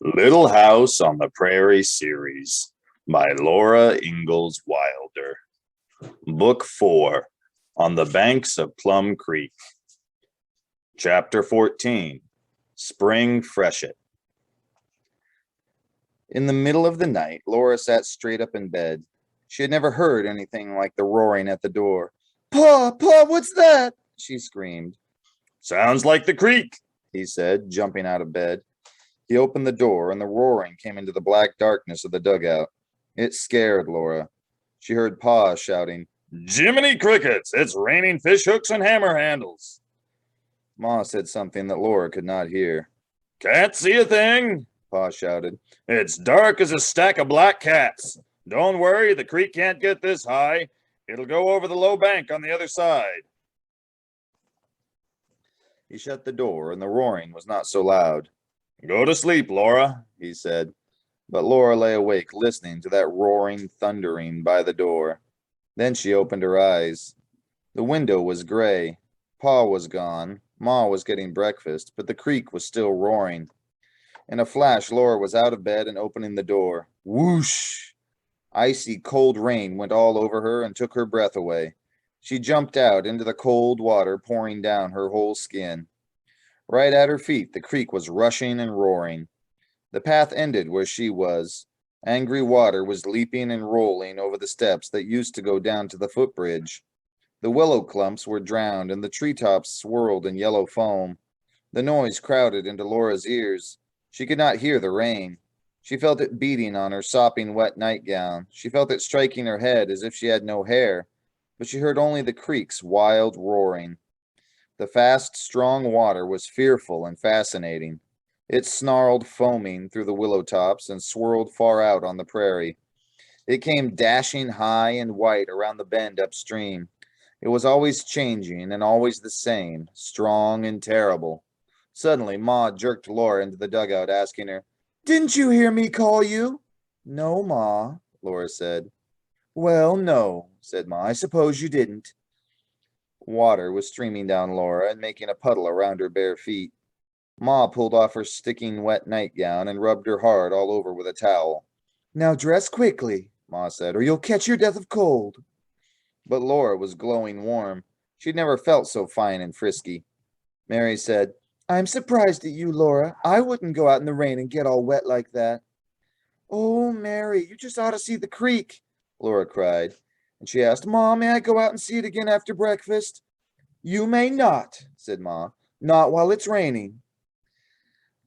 Little House on the Prairie series by Laura Ingalls Wilder. Book 4 On the Banks of Plum Creek. Chapter 14 Spring Freshet. In the middle of the night, Laura sat straight up in bed. She had never heard anything like the roaring at the door. "Pa, Pa, what's that?" she screamed. "Sounds like the creek," he said, jumping out of bed. He opened the door, and the roaring came into the black darkness of the dugout. It scared Laura. She heard Pa shouting, "Jiminy crickets! It's raining fish hooks and hammer handles." Ma said something that Laura could not hear. "Can't see a thing," Pa shouted. "It's dark as a stack of black cats. Don't worry, the creek can't get this high. It'll go over the low bank on the other side." He shut the door, and the roaring was not so loud. "Go to sleep, Laura," he said. But Laura lay awake listening to that roaring, thundering by the door. Then she opened her eyes. The window was gray. Pa was gone. Ma was getting breakfast, but the creek was still roaring. In a flash, Laura was out of bed and opening the door. Whoosh! Icy, cold rain went all over her and took her breath away. She jumped out into the cold water pouring down her whole skin. Right at her feet, the creek was rushing and roaring. The path ended where she was. Angry water was leaping and rolling over the steps that used to go down to the footbridge. The willow clumps were drowned, and the treetops swirled in yellow foam. The noise crowded into Laura's ears. She could not hear the rain. She felt it beating on her sopping wet nightgown. She felt it striking her head as if she had no hair, but she heard only the creek's wild roaring. The fast, strong water was fearful and fascinating. It snarled foaming through the willow tops and swirled far out on the prairie. It came dashing high and white around the bend upstream. It was always changing and always the same, strong and terrible. Suddenly, Ma jerked Laura into the dugout, asking her, "Didn't you hear me call you?" "No, Ma," Laura said. "Well, no," said Ma. "I suppose you didn't." Water was streaming down Laura and making a puddle around her bare feet. Ma pulled off her sticking wet nightgown and rubbed her hard all over with a towel. "Now dress quickly," Ma said, "or you'll catch your death of cold." But Laura was glowing warm. She'd never felt so fine and frisky. Mary said, "I'm surprised at you, Laura. I wouldn't go out in the rain and get all wet like that." "Oh, Mary, you just ought to see the creek," Laura cried. And she asked, "Ma, may I go out and see it again after breakfast?" "You may not," said Ma. "Not while it's raining."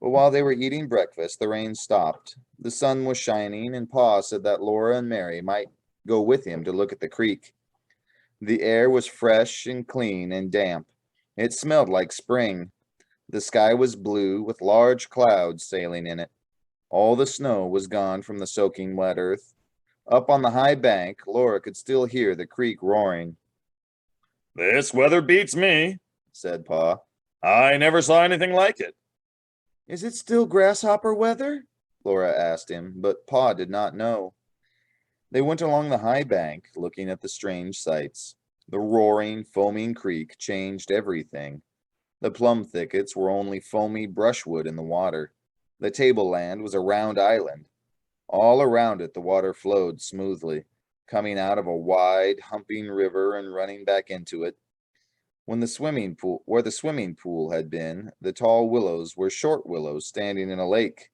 But while they were eating breakfast, the rain stopped. The sun was shining, and Pa said that Laura and Mary might go with him to look at the creek. The air was fresh and clean and damp. It smelled like spring. The sky was blue, with large clouds sailing in it. All the snow was gone from the soaking wet earth. Up on the high bank, Laura could still hear the creek roaring. "This weather beats me," said Pa. "I never saw anything like it." "Is it still grasshopper weather?" Laura asked him, but Pa did not know. They went along the high bank, looking at the strange sights. The roaring, foaming creek changed everything. The plum thickets were only foamy brushwood in the water. The tableland was a round island. All around it the water flowed smoothly, coming out of a wide, humping river and running back into it. Where the swimming pool had been, the tall willows were short willows standing in a lake.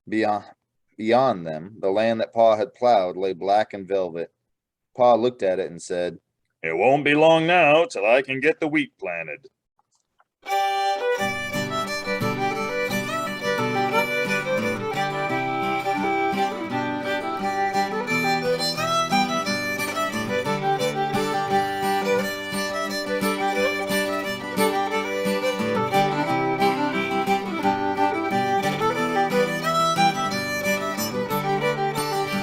Beyond them, the land that Pa had plowed lay black and velvet. Pa looked at it and said, "It won't be long now till I can get the wheat planted."